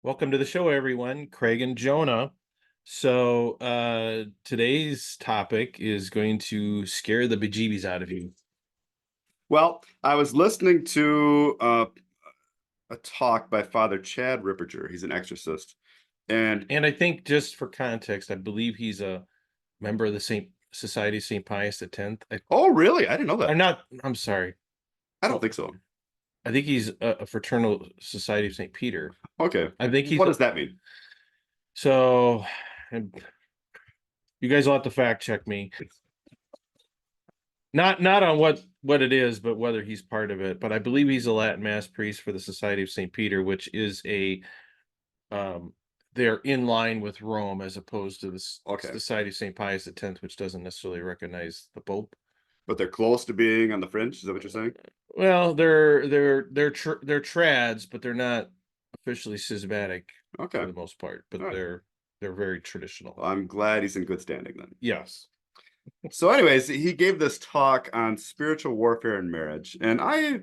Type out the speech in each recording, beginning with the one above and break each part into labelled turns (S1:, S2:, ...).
S1: Welcome to the show, everyone. Craig and Jonah. Today's topic is going to scare the bejeebies out of you.
S2: Well, I was listening to a talk by Father Chad Ripperger. He's an exorcist. And
S1: And I think, just for context, I believe he's a member of the Saint Society of Saint Pius X.
S2: oh, really? I didn't know that.
S1: I'm sorry.
S2: I don't think so.
S1: I think he's a fraternal society of Saint Peter.
S2: Okay.
S1: I think he's
S2: What does that mean?
S1: so. And you guys will have to fact check me. Not on what it is, but whether he's part of it. But I believe he's a Latin Mass priest for the Society of Saint Peter, which is a um they're in line with Rome as opposed to the
S2: Okay.
S1: Society of Saint Pius X, which doesn't necessarily recognize the Pope.
S2: But they're close to being on the fringe. Is that what you're saying?
S1: Well, they're trads, but they're not officially schismatic for
S2: Okay.
S1: the most part. But
S2: All right.
S1: they're very traditional.
S2: Well, I'm glad he's in good standing then.
S1: Yes.
S2: So, anyways, he gave this talk on spiritual warfare and marriage. And I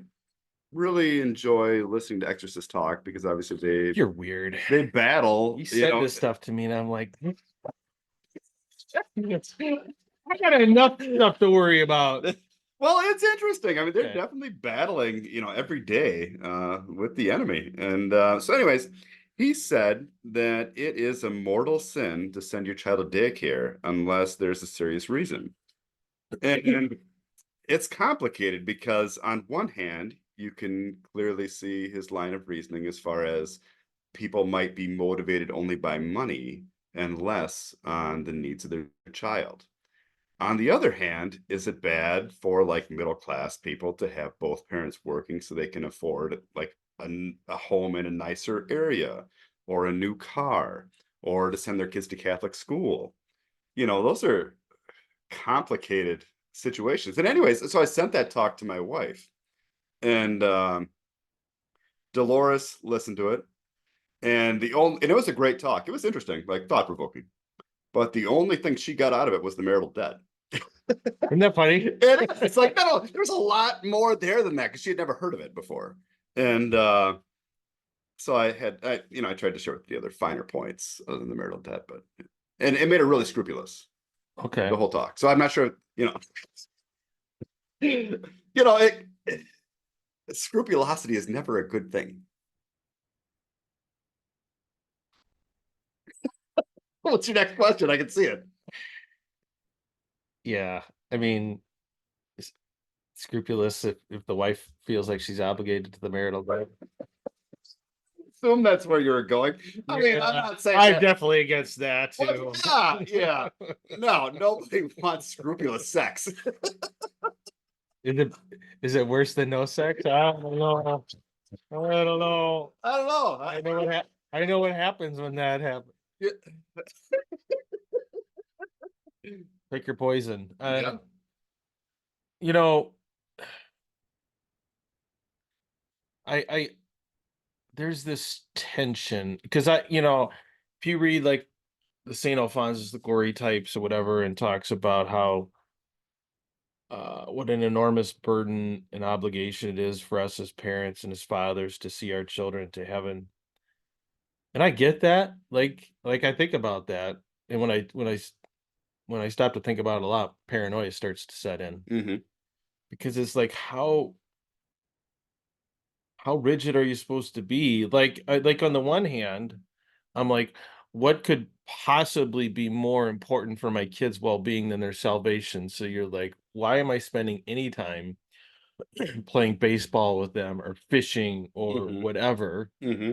S2: really enjoy listening to exorcists talk because obviously
S1: You're weird.
S2: they battle,
S1: You said this stuff to me, and I'm like, I got enough stuff to worry about.
S2: Well, it's interesting. I mean, they're
S1: Okay.
S2: definitely battling, every day with the enemy. And so, anyways, he said that it is a mortal sin to send your child to daycare unless there's a serious reason. And it's complicated because, on one hand, you can clearly see his line of reasoning as far as people might be motivated only by money and less on the needs of their child. On the other hand, is it bad for like middle class people to have both parents working so they can afford like a home in a nicer area or a new car or to send their kids to Catholic school? Those are complicated situations. And anyways, so I sent that talk to my wife, and Dolores listened to it. And it was a great talk. It was interesting, like thought provoking. But the only thing she got out of it was the marital debt.
S1: Isn't that funny?
S2: It's like, no, there's a lot more there than that because she had never heard of it before. And so I tried to share with the other finer points other than the marital debt, and it made her really scrupulous, the
S1: Okay.
S2: whole talk. So I'm not sure, you know, scrupulosity is never a good thing. What's your next question? I can see it.
S1: Yeah. I mean, scrupulous if the wife feels like she's obligated to the marital life.
S2: Assume that's where you're going. I mean, I'm
S1: Yeah,
S2: not saying
S1: I'm
S2: that.
S1: definitely against that
S2: Well,
S1: too.
S2: yeah. No, nobody wants scrupulous sex.
S1: Is it is it worse than no sex? I don't know. I don't know.
S2: I don't know.
S1: I know what happens when that happens.
S2: Yeah.
S1: Pick your poison.
S2: Yeah.
S1: You know, I there's this tension because if you read like the Saint Alphonsus the Glory types or whatever, and talks about how what an enormous burden and obligation it is for us as parents and as fathers to see our children to heaven. And I get that. Like I think about that. And when I stop to think about it a lot, paranoia starts to set in
S2: Hmm.
S1: because it's like how rigid are you supposed to be? Like on the one hand, I'm like, what could possibly be more important for my kids' well-being than their salvation? So you're like, why am I spending any time playing baseball with them or fishing or
S2: Hmm.
S1: whatever?
S2: Hmm.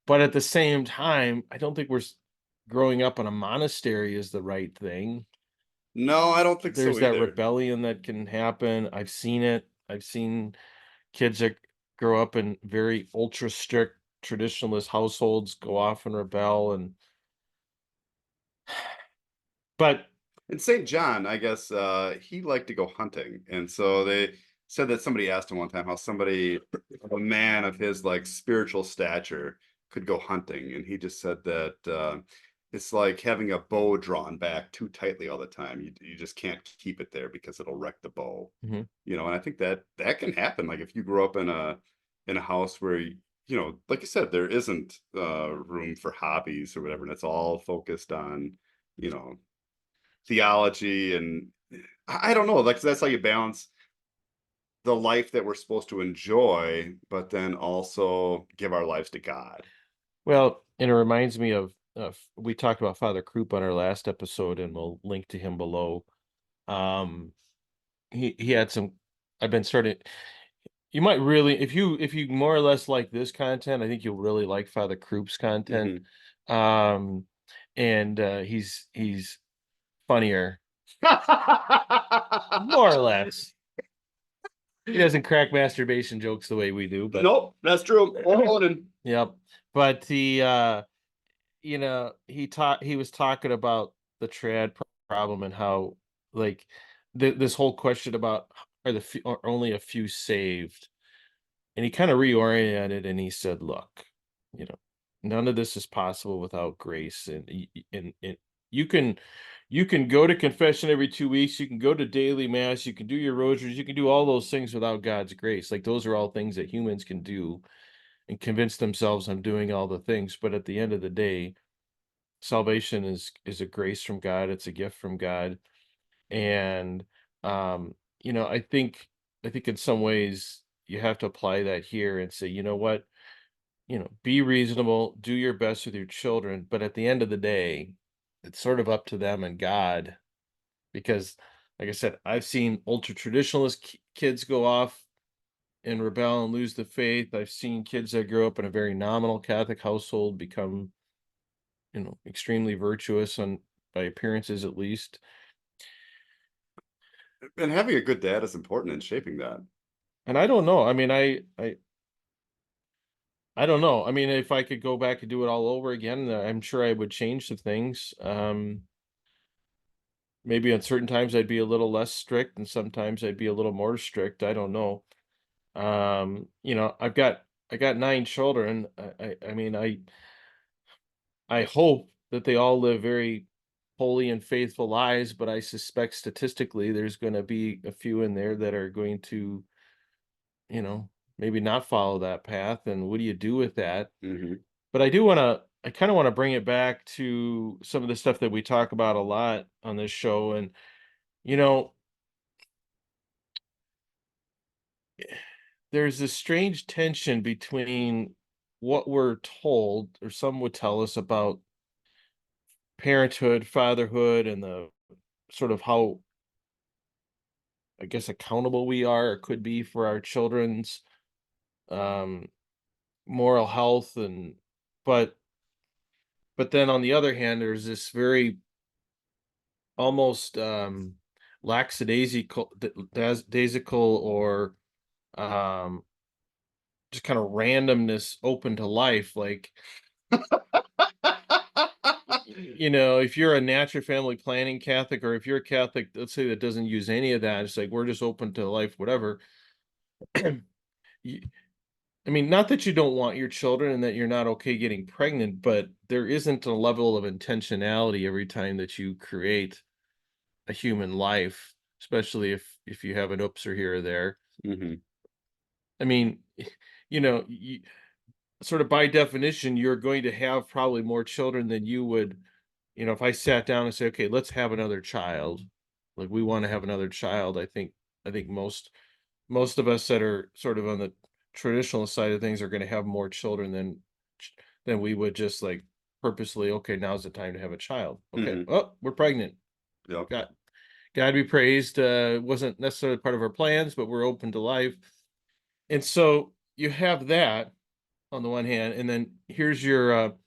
S1: But at the same time, I don't think growing up in a monastery is the right thing.
S2: No, I don't think so
S1: There's that
S2: either.
S1: rebellion that can happen. I've seen it. I've seen kids that grow up in very ultra strict traditionalist households go off and rebel, and but
S2: And St. John, I guess, he liked to go hunting. And so they said that somebody asked him one time how a man of his like spiritual stature could go hunting. And he just said that it's like having a bow drawn back too tightly all the time. You just can't keep it there because it'll wreck the bow.
S1: Mhm.
S2: And I think that can happen. Like if you grew up in a house where like you said, there isn't room for hobbies or whatever, and it's all focused on, you know, theology and I don't know, like that's how you balance the life that we're supposed to enjoy, but then also give our lives to God.
S1: Well, and it reminds me of we talked about Father Krupp on our last episode, and we'll link to him below. Um, he had some. I've been starting. You might really, if you more or less like this content, I think you'll really like Father Krupp's content.
S2: Mhm.
S1: Um, and he's funnier, more or less. He doesn't crack masturbation jokes the way we do, but
S2: Nope, that's true. Owning.
S1: yep. But he was talking about the problem and how like this whole question about are only a few saved, and he kind of reoriented and he said, look, you know, none of this is possible without grace, and you can go to confession every 2 weeks, you can go to daily mass, you can do your rosaries, you can do all those things without God's grace. Like those are all things that humans can do and convince themselves I'm doing all the things, but at the end of the day, salvation is a grace from God, it's a gift from God. And I think in some ways you have to apply that here and say, you know what, be reasonable, do your best with your children, but at the end of the day, it's sort of up to them and God. Because like I said, I've seen ultra traditionalist kids go off and rebel and lose the faith. I've seen kids that grew up in a very nominal Catholic household become, extremely virtuous on by appearances at least.
S2: And having a good dad is important in shaping that.
S1: And I don't know. I mean, I don't know. I mean, if I could go back and do it all over again, I'm sure I would change some things. Maybe on certain times I'd be a little less strict, and sometimes I'd be a little more strict. I don't know. I got 9 children. I mean, I hope that they all live very holy and faithful lives, but I suspect statistically there's going to be a few in there that are going to, you know, maybe not follow that path. And what do you do with that?
S2: Mhm.
S1: But I kind of want to bring it back to some of the stuff that we talk about a lot on this show. And, you know, there's this strange tension between what we're told, or some would tell us about parenthood, fatherhood, and the sort of how, I guess, accountable we are or could be for our children's um, moral health, and but then on the other hand, there's this very almost lackadaisical, daisical, or um, just kind of randomness open to life. Like, if you're a natural family planning Catholic, or if you're a Catholic, let's say, that doesn't use any of that, it's like we're just open to life, whatever. I mean, not that you don't want your children and that you're not okay getting pregnant, but there isn't a level of intentionality every time that you create a human life, especially if you have an oops or here or there.
S2: Mhm.
S1: I mean, sort of by definition, you're going to have probably more children than you would, if I sat down and say, okay, let's have another child. Like we want to have another child. I think most of us that are sort of on the traditional side of things are going to have more children than we would just like purposely. Okay, now's the time to have a child. Okay,
S2: Mhm.
S1: oh, we're pregnant.
S2: Yep.
S1: God, God be praised. Wasn't necessarily part of our plans, but we're open to life. And so you have that on the one hand, and then here's your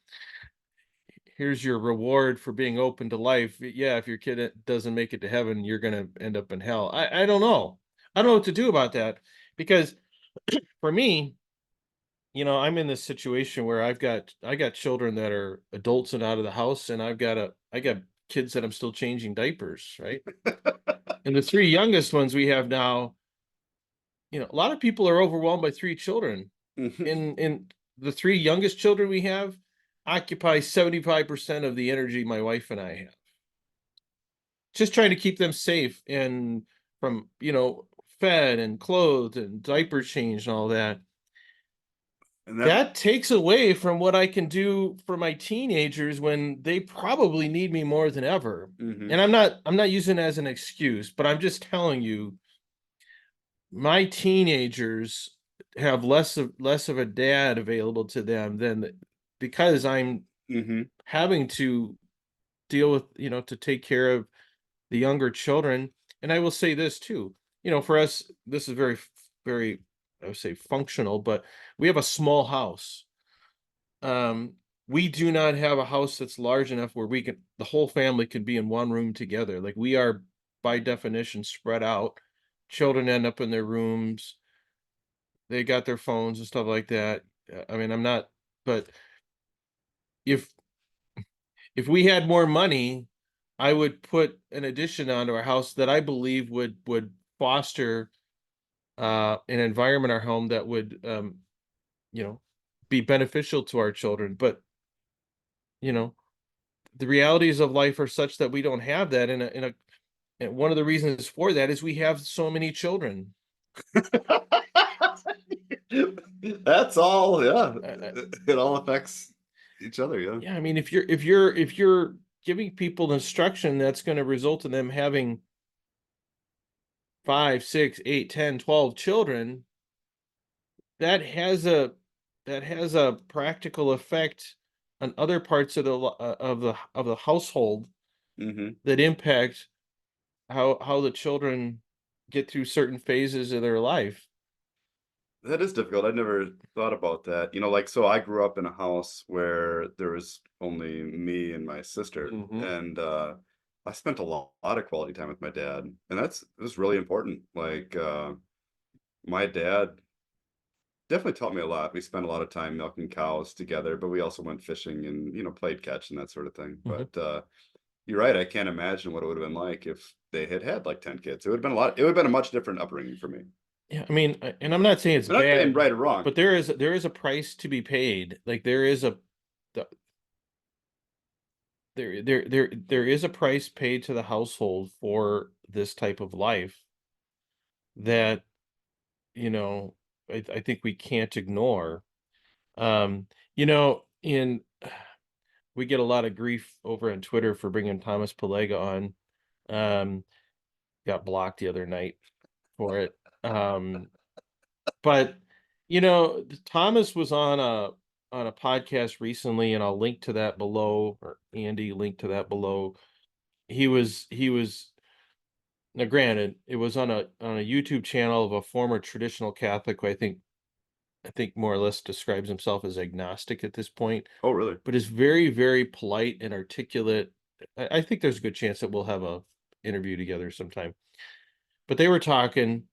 S1: reward for being open to life. Yeah, if your kid doesn't make it to heaven, you're going to end up in hell. I don't know. I don't know what to do about that, because for me, I'm in this situation where I got children that are adults and out of the house, and I got kids that I'm still changing diapers, right? And the three youngest ones we have now, a lot of people are overwhelmed by 3 children.
S2: Mhm.
S1: In the three youngest children we have occupy 75% of the energy my wife and I have. Just trying to keep them safe and from, fed and clothed and diaper changed and all that.
S2: And that
S1: that takes away from what I can do for my teenagers when they probably need me more than ever.
S2: hmm
S1: And I'm not using it as an excuse, but I'm just telling you, my teenagers have less of a dad available to them because I'm
S2: hmm
S1: having to deal with, to take care of the younger children. And I will say this too, for us, this is very, very, I would say functional, but we have a small house. Um, we do not have a house that's large enough where the whole family can be in one room together. Like we are by definition spread out. Children end up in their rooms. They got their phones and stuff like that. I mean, I'm not, but if if we had more money, I would put an addition onto our house that I believe would foster an environment in our home that would you know be beneficial to our children. But you know, the realities of life are such that we don't have that and one of the reasons for that is we have so many children.
S2: That's all. Yeah,
S1: Uh,
S2: it all affects each other. Yeah.
S1: yeah, I mean, if you're giving people instruction that's going to result in them having 5, 6, 8, 10, 12 children, that has a practical effect on other parts of the household
S2: hmm
S1: that impact how the children get through certain phases of their life.
S2: That is difficult. I never thought about that. Like, so I grew up in a house where there was only me and my sister,
S1: Mhm.
S2: and I spent a lot of quality time with my dad, and it was really important. Like, my dad definitely taught me a lot. We spent a lot of time milking cows together, but we also went fishing and played catch and that sort of thing.
S1: Mhm.
S2: But you're right. I can't imagine what it would have been like if they had had like 10 kids. It would have been a lot. It would have been a much different upbringing for me.
S1: Yeah, I mean, and I'm not saying it's
S2: I'm not saying
S1: bad,
S2: right or wrong.
S1: but there is a price to be paid. Like the- there is a price paid to the household for this type of life that, you know, I think we can't ignore. Um, in we get a lot of grief over on Twitter for bringing Thomas Pelega on. Um, got blocked the other night for it. Um, but Thomas was on a podcast recently, and I'll link to that below, or Andy linked to that below. He was now granted, it was on a YouTube channel of a former traditional Catholic who I think more or less describes himself as agnostic at this point,
S2: Oh, really?
S1: but is very, very polite and articulate. I think there's a good chance that we'll have a interview together sometime. But they were talking,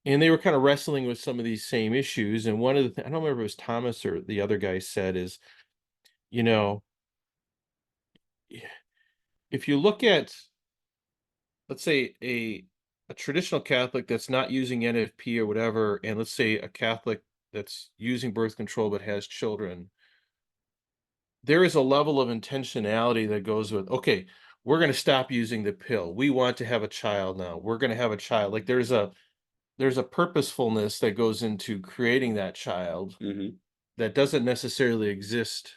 S1: and they were kind of wrestling with some of these same issues. And one of the I don't remember if it was Thomas or the other guy said is, you know, if you look at, let's say, a traditional Catholic that's not using NFP or whatever, and let's say a Catholic that's using birth control but has children, there is a level of intentionality that goes with, okay, we're going to stop using the pill. We want to have a child now. We're going to have a child. Like there's a purposefulness that goes into creating that child
S2: hmm
S1: that doesn't necessarily exist.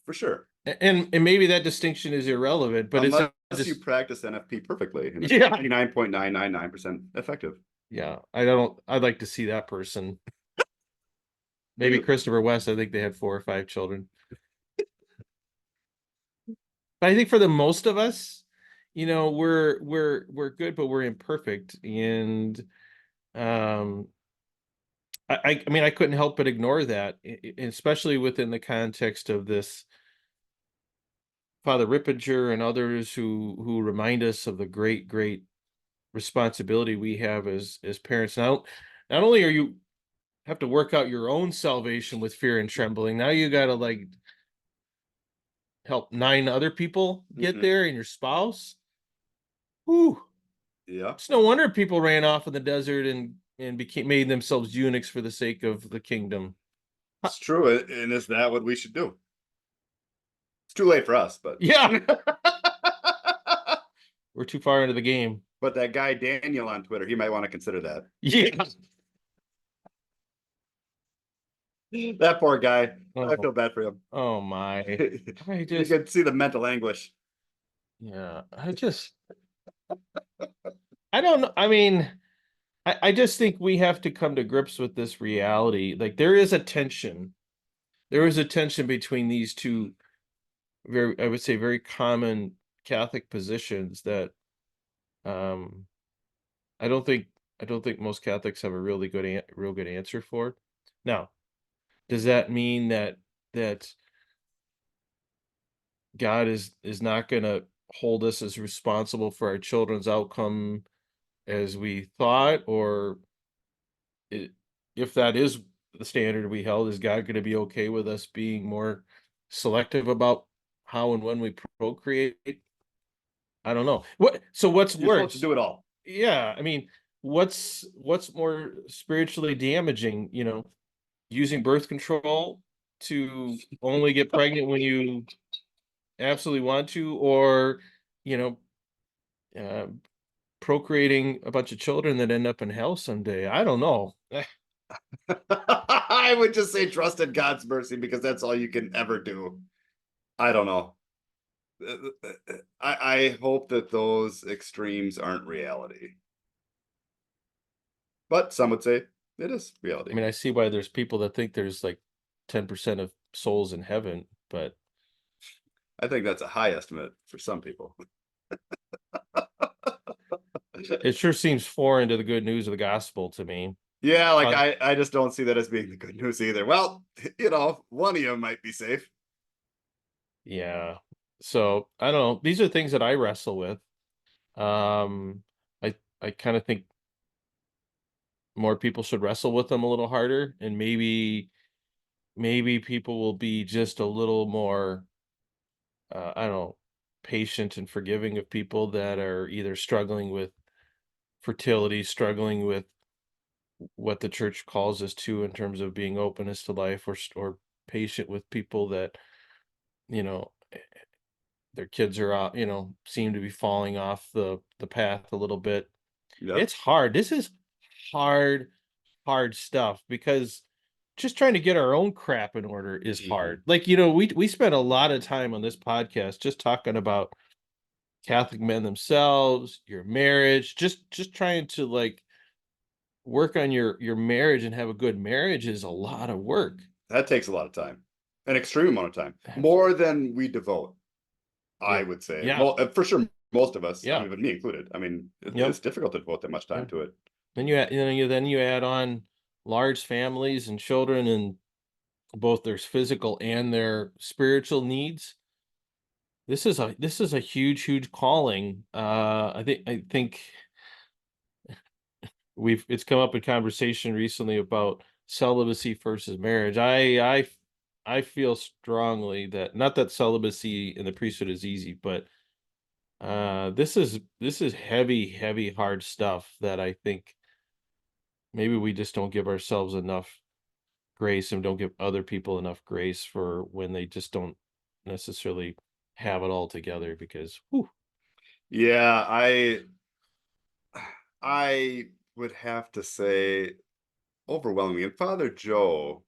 S2: For sure.
S1: And maybe that distinction is irrelevant, but it's
S2: Unless
S1: a
S2: you
S1: just
S2: practice NFP perfectly and it's
S1: yeah.
S2: 99.999% effective.
S1: Yeah, I'd like to see that person. Maybe Christopher West, I think they had 4 or 5 children. But I think for the most of us, we're good, but we're imperfect. And um I mean I couldn't help but ignore that, especially within the context of this Father Rippinger and others who remind us of the great, great responsibility we have as parents. Not only are you have to work out your own salvation with fear and trembling, now you gotta like help 9 other people get
S2: hmm
S1: there and your spouse. Whew.
S2: Yeah,
S1: It's no wonder people ran off in the desert and became made themselves eunuchs for the sake of the kingdom.
S2: it's true. And is that what we should do? It's too late for us, but
S1: Yeah, we're too far into the game.
S2: but that guy Daniel on Twitter, he might want to consider that.
S1: Yeah.
S2: That poor guy. I
S1: Oh,
S2: feel bad for him.
S1: oh my. I
S2: You
S1: just,
S2: can see the mental anguish.
S1: yeah, I don't know. I mean, I just think we have to come to grips with this reality. Like there is a tension. There is a tension between these two very, I would say, very common Catholic positions that um I don't think I don't think most Catholics have a real good answer for. Now, does that mean that God is not going to hold us as responsible for our children's outcome as we thought, or it, if that is the standard we held, is God going to be okay with us being more selective about how and when we procreate? I don't know. What's
S2: You're supposed to
S1: worse?
S2: do it all.
S1: Yeah, I mean, what's more spiritually damaging, using birth control to only get pregnant when you absolutely want to, or, you know, uh, procreating a bunch of children that end up in hell someday. I don't know.
S2: I would just say trust in God's mercy because that's all you can ever do. I don't know. I hope that those extremes aren't reality, but some would say it is
S1: I
S2: reality.
S1: mean, I see why there's people that think there's like 10% of souls in heaven, but
S2: I think that's a high estimate for some people.
S1: it sure seems foreign to the good news of the gospel to me.
S2: Yeah, like
S1: Uh,
S2: I just don't see that as being the good news either. Well, one of you might be safe.
S1: yeah. So I don't know. These are things that I wrestle with. Um, I kind of think more people should wrestle with them a little harder, and maybe people will be just a little more, I don't know, patient and forgiving of people that are either struggling with fertility, struggling with what the church calls us to in terms of being openness to life, or patient with people that, you know, their kids are out, seem to be falling off the path a little bit.
S2: Yep.
S1: It's hard. This is hard, hard stuff because just trying to get our own crap in order is
S2: Mhm.
S1: hard. Like, we spent a lot of time on this podcast just talking about Catholic men themselves, your marriage, just trying to like work on your marriage and have a good marriage is a lot of work.
S2: That takes a lot of time, an extreme amount of time,
S1: Abs-
S2: more than we devote. I
S1: Yep.
S2: would say,
S1: Yeah.
S2: well, for sure, most of us. I
S1: Yeah.
S2: mean, but me included. I mean, it's
S1: Yep.
S2: difficult to devote that much time
S1: Yeah.
S2: to it.
S1: Then you add on large families and children, and both their physical and their spiritual needs. This is a huge, huge calling. I think it's come up in conversation recently about celibacy versus marriage. I feel strongly that, not that celibacy in the priesthood is easy, but this is heavy, heavy, hard stuff that I think maybe we just don't give ourselves enough grace and don't give other people enough grace for when they just don't necessarily have it all together, because whew,
S2: Yeah, I would have to say overwhelmingly, and Father Joe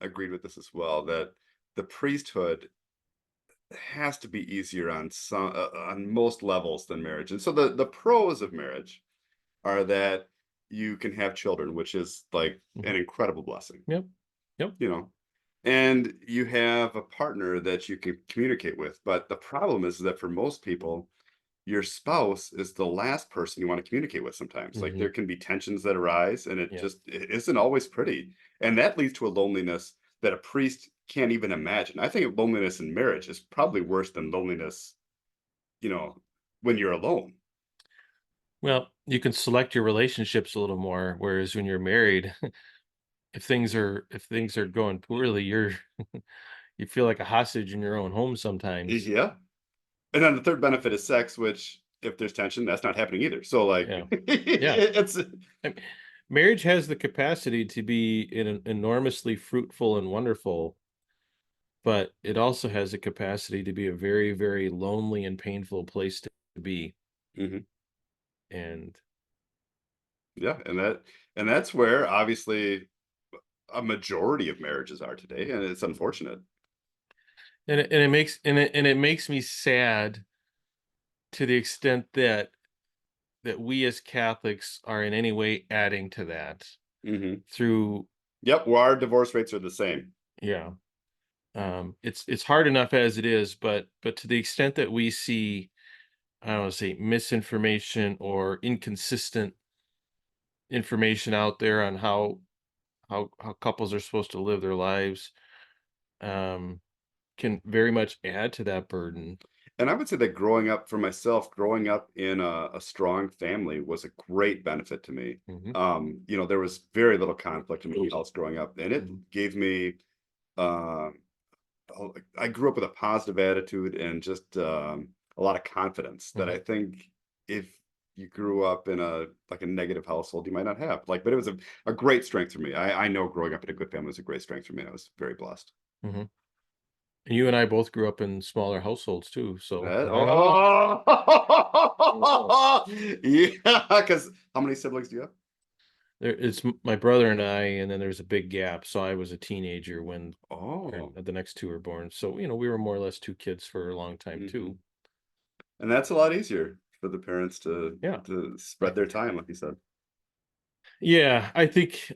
S2: agreed with this as well, that the priesthood has to be easier on most levels than marriage. And so the pros of marriage are that you can have children, which is like
S1: mhm,
S2: an incredible blessing,
S1: yep, yep,
S2: you know. And you have a partner that you can communicate with. But the problem is that for most people, your spouse is the last person you want to communicate with sometimes. Like
S1: hmm,
S2: there can be tensions that arise and
S1: yeah.
S2: it isn't always pretty. And that leads to a loneliness that a priest can't even imagine. I think loneliness in marriage is probably worse than loneliness, you know, when you're alone.
S1: Well, you can select your relationships a little more, whereas when you're married, if things are going poorly, you feel like a hostage in your own home sometimes.
S2: Yeah. And then the third benefit is sex, which if there's tension, that's not happening either. So like
S1: Yeah, yeah.
S2: it's
S1: I mean, marriage has the capacity to be enormously fruitful and wonderful, but it also has the capacity to be a very, very lonely and painful place to be.
S2: Mhm.
S1: And
S2: Yeah, and that's where obviously a majority of marriages are today, and it's unfortunate.
S1: And it makes me sad to the extent that we as Catholics are in any way adding to that
S2: Hmm.
S1: through.
S2: Yep, well, our divorce rates are the same.
S1: Yeah. It's hard enough as it is, but to the extent that we see, I don't want to say misinformation or inconsistent information out there on how couples are supposed to live their lives, um, can very much add to that burden.
S2: And I would say that growing up for myself, growing up in a strong family was a great benefit to me.
S1: Hmm.
S2: There was very little conflict in my house growing up, and it
S1: Hmm.
S2: gave me uh, I grew up with a positive attitude and just a lot of confidence that
S1: Hmm.
S2: I think if you grew up in a negative household, you might not have. But it was a great strength for me. I know growing up in a good family was a great strength for me. I was very blessed.
S1: Hmm. And you and I both grew up in smaller households too, so I don't know.
S2: Oh, yeah. Because how many siblings do you have?
S1: My brother and I, and then there's a big gap. So I was a teenager when
S2: Oh,
S1: the next two were born. So we were more or less two kids for a long time
S2: hmm.
S1: too.
S2: And that's a lot easier for the parents to
S1: Yeah.
S2: spread their time, like you said.
S1: Yeah, I think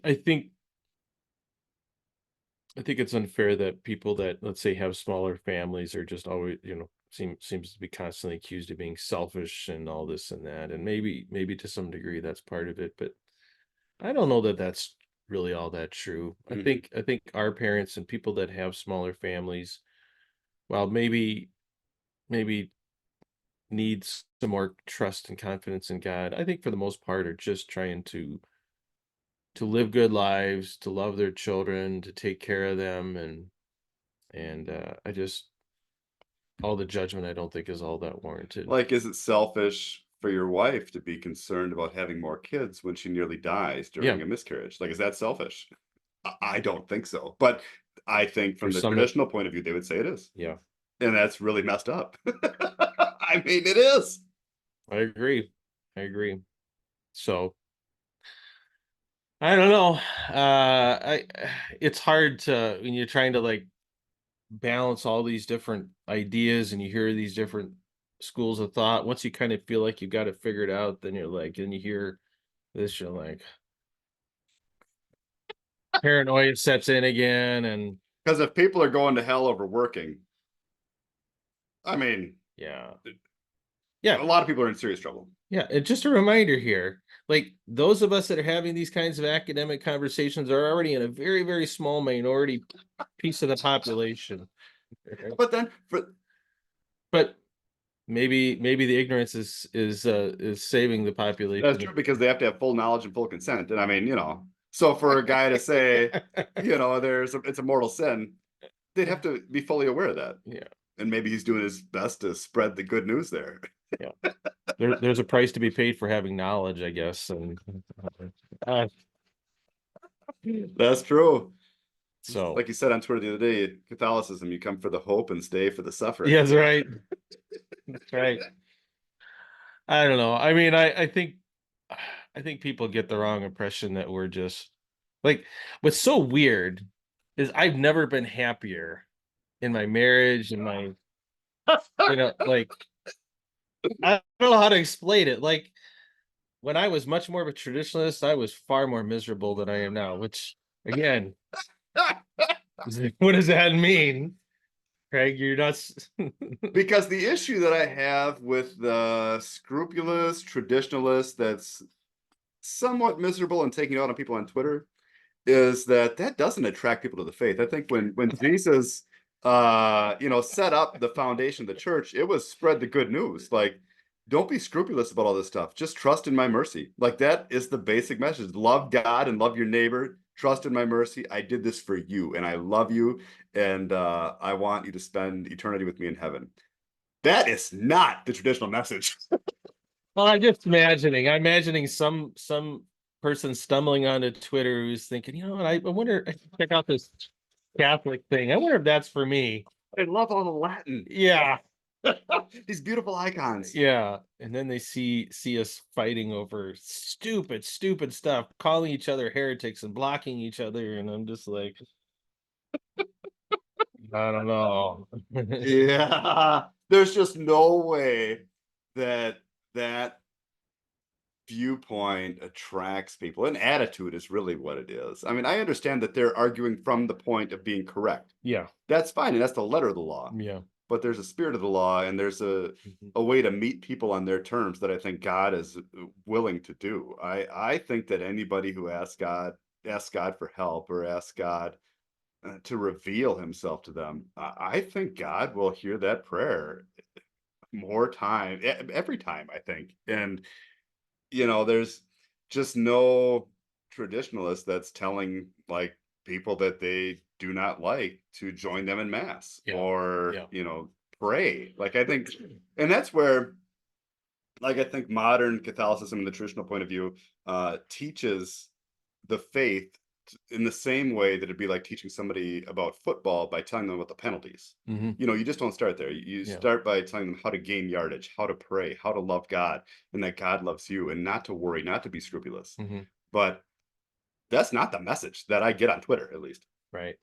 S1: it's unfair that people that, let's say, have smaller families are just always, seems to be constantly accused of being selfish and all this and that. And maybe to some degree that's part of it, but I don't know that that's really all that true. I
S2: Hmm.
S1: think I think our parents and people that have smaller families, while maybe needs some more trust and confidence in God, I think for the most part are just trying to live good lives, to love their children, to take care of them, and I just all the judgment I don't think is all that warranted.
S2: Like, is it selfish for your wife to be concerned about having more kids when she nearly dies
S1: Yeah,
S2: during a miscarriage? Like, is that selfish? I don't think so. But I think
S1: for
S2: from the
S1: some it
S2: traditional point of view, they would say it is.
S1: yeah,
S2: And that's really messed up. I mean, it is.
S1: I agree. I agree. So, I don't know. I it's hard to when you're trying to like balance all these different ideas and you hear these different schools of thought. Once you kind of feel like you got it figured out, then then you hear this, you're like paranoia sets in again, and
S2: Because if people are going to hell over working, I mean,
S1: yeah.
S2: a
S1: Yeah,
S2: lot of people are in serious trouble.
S1: yeah, and just a reminder here, like those of us that are having these kinds of academic conversations are already in a very, very small minority piece of the population.
S2: But then for
S1: But maybe the ignorance is saving the
S2: that's
S1: population.
S2: true because they have to have full knowledge and full consent. And I mean, so for a guy to say, it's a mortal sin, they'd have to be fully aware of that.
S1: Yeah,
S2: And maybe he's doing his best to spread the good news there.
S1: yeah. There's a price to be paid for having knowledge, I guess. And uh,
S2: That's true.
S1: so
S2: Like you said on Twitter the other day, Catholicism, you come for the hope and stay for the suffering.
S1: yeah, that's right. That's right. I don't know. I mean, I think people get the wrong impression that we're just like what's so weird is I've never been happier in my marriage and my like I don't know how to explain it. Like when I was much more of a traditionalist, I was far more miserable than I am now, which again, what does that mean? Craig, you're not
S2: Because the issue that I have with the scrupulous traditionalist that's somewhat miserable and taking it out on people on Twitter is that doesn't attract people to the faith. I think when Jesus set up the foundation of the church, it was spread the good news. Like, don't be scrupulous about all this stuff. Just trust in my mercy. Like that is the basic message. Love God and love your neighbor. Trust in my mercy. I did this for you and I love you. And I want you to spend eternity with me in heaven. That is not the traditional message.
S1: well, I'm imagining some person stumbling onto Twitter who's thinking, what, I wonder I should check out this Catholic thing. I wonder if that's for me.
S2: I love all the Latin.
S1: Yeah.
S2: These beautiful icons.
S1: Yeah, and then they see us fighting over stupid stuff, calling each other heretics and blocking each other, and I'm just like, I don't know.
S2: Yeah. There's just no way that that viewpoint attracts people. And attitude is really what it is. I mean, I understand that they're arguing from the point of being correct.
S1: Yeah,
S2: That's fine, and that's the letter of the law.
S1: yeah.
S2: But there's a spirit of the law, and there's
S1: Mhm.
S2: a way to meet people on their terms that I think God is willing to do. I think that anybody who asks God for help or asks God to reveal Himself to them, I think God will hear that prayer more time, every time. I think, and there's just no traditionalist that's telling like people that they do not like to join them in mass
S1: Yeah,
S2: or,
S1: yeah.
S2: pray. Like I think, and that's where like I think modern Catholicism, in the traditional point of view, teaches the faith in the same way that it'd be like teaching somebody about football by telling them about the penalties.
S1: Mhm.
S2: You just don't start there. You
S1: Yeah.
S2: start by telling them how to gain yardage, how to pray, how to love God, and that God loves you, and not to worry, not to be scrupulous.
S1: Mhm.
S2: But that's not the message that I get on Twitter, at least.
S1: Right.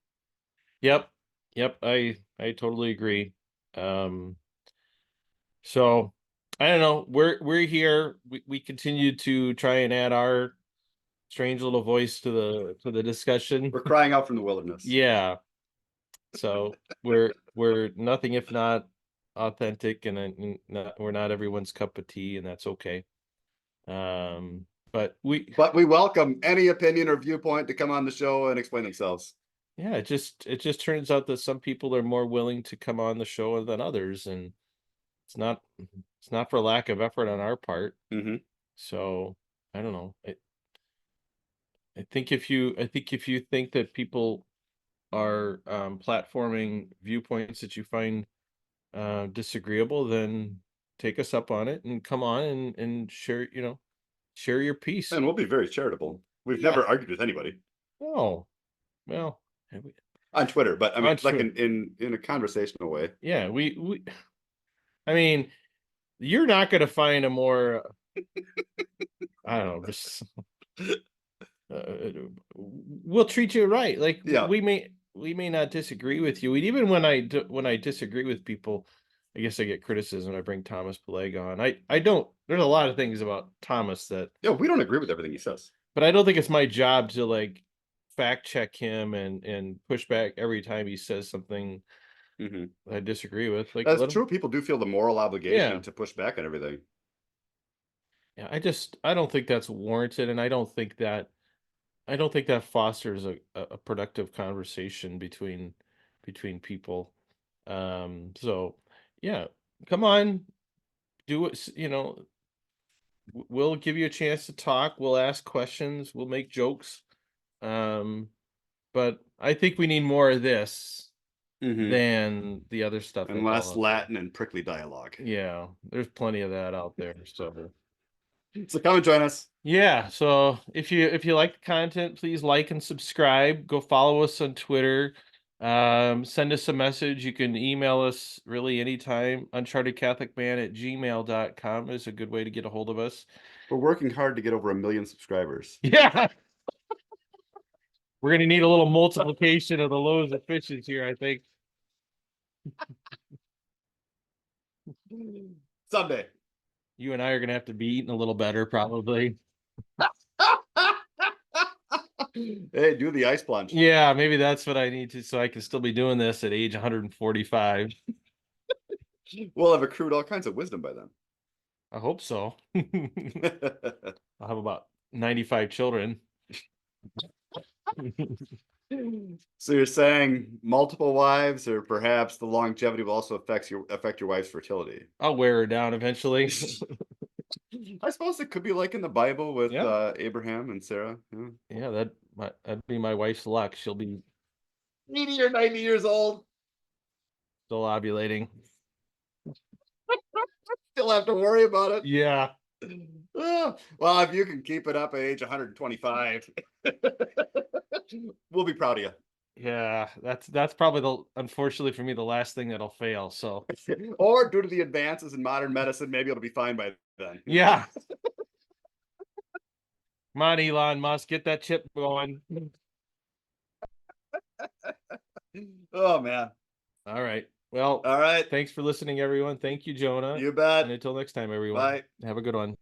S1: Yep. Yep, I totally agree. Um, so I don't know. We're here. We continue to try and add our strange little voice to the discussion.
S2: We're crying out from the wilderness.
S1: Yeah. So we're nothing if not authentic, and not, we're not everyone's cup of tea, and that's okay. But
S2: But we welcome any opinion or viewpoint to come on the show and explain themselves.
S1: yeah, it just turns out that some people are more willing to come on the show than others, and it's not it's not for lack of effort on our part.
S2: Hmm.
S1: So I don't know. I think if you think that people are platforming viewpoints that you find disagreeable, then take us up on it and come on and share, share your piece.
S2: And we'll be very charitable. We've
S1: Yeah.
S2: never argued with anybody
S1: Oh, well, have we-
S2: on Twitter, but I mean,
S1: on
S2: like
S1: Twitter.
S2: in a conversational way.
S1: Yeah, we I mean, you're not going to find a more, I don't know, just, uh, we'll treat you right. Like
S2: Yeah.
S1: we may not disagree with you. And even when I disagree with people, I guess I get criticism. I bring Thomas Peleg on. I don't. There's a lot of things about Thomas that,
S2: Yeah, we don't agree with everything he says.
S1: but I don't think it's my job to like fact check him and push back every time he says something
S2: Hmm.
S1: I disagree with. Like
S2: That's
S1: let him.
S2: true. People do feel the moral obligation
S1: Yeah,
S2: to push back on everything.
S1: yeah. I don't think that's warranted, and I don't think that fosters a productive conversation between people. So yeah, come on, do it. We'll give you a chance to talk. We'll ask questions. We'll make jokes. Um, but I think we need more of this
S2: Hmm.
S1: than the other stuff
S2: And
S1: that's all
S2: less
S1: out there.
S2: Latin and prickly dialogue.
S1: Yeah, there's plenty of that out there. So
S2: So come and join us.
S1: yeah, so if you like the content, please like and subscribe. Go follow us on Twitter. Send us a message. You can email us really anytime. Uncharted Catholic Man at gmail.com is a good way to get a hold of us.
S2: We're working hard to get over 1 million subscribers.
S1: Yeah, we're gonna need a little multiplication of the loaves of fishes here, I think.
S2: Someday.
S1: You and I are gonna have to be eating a little better, probably.
S2: Hey, do the ice plunge.
S1: Yeah, maybe that's what I need to, so I can still be doing this at age 145.
S2: We'll have accrued all kinds of wisdom by
S1: I hope so.
S2: then.
S1: I'll have about 95 children.
S2: So you're saying multiple wives, or perhaps the longevity will also affect your wife's fertility?
S1: I'll wear her down eventually.
S2: I suppose it could be like in the Bible with
S1: Yeah.
S2: Abraham and Sarah. Yeah.
S1: Yeah, that'd be my wife's luck. She'll be
S2: 80 or 90 years old.
S1: still ovulating.
S2: Still have to worry about it.
S1: Yeah.
S2: Well, if you can keep it up at age 125, we'll be proud of you.
S1: Yeah, that's probably unfortunately for me, the last thing that'll fail. So
S2: Or due to the advances in modern medicine, maybe it'll be fine by then.
S1: yeah. Come on, Elon Musk, get that chip going.
S2: Oh man.
S1: All right. Well,
S2: All right.
S1: thanks for listening, everyone. Thank you, Jonah.
S2: You
S1: And
S2: bet.
S1: until next time, everyone,
S2: Bye.
S1: have a good one.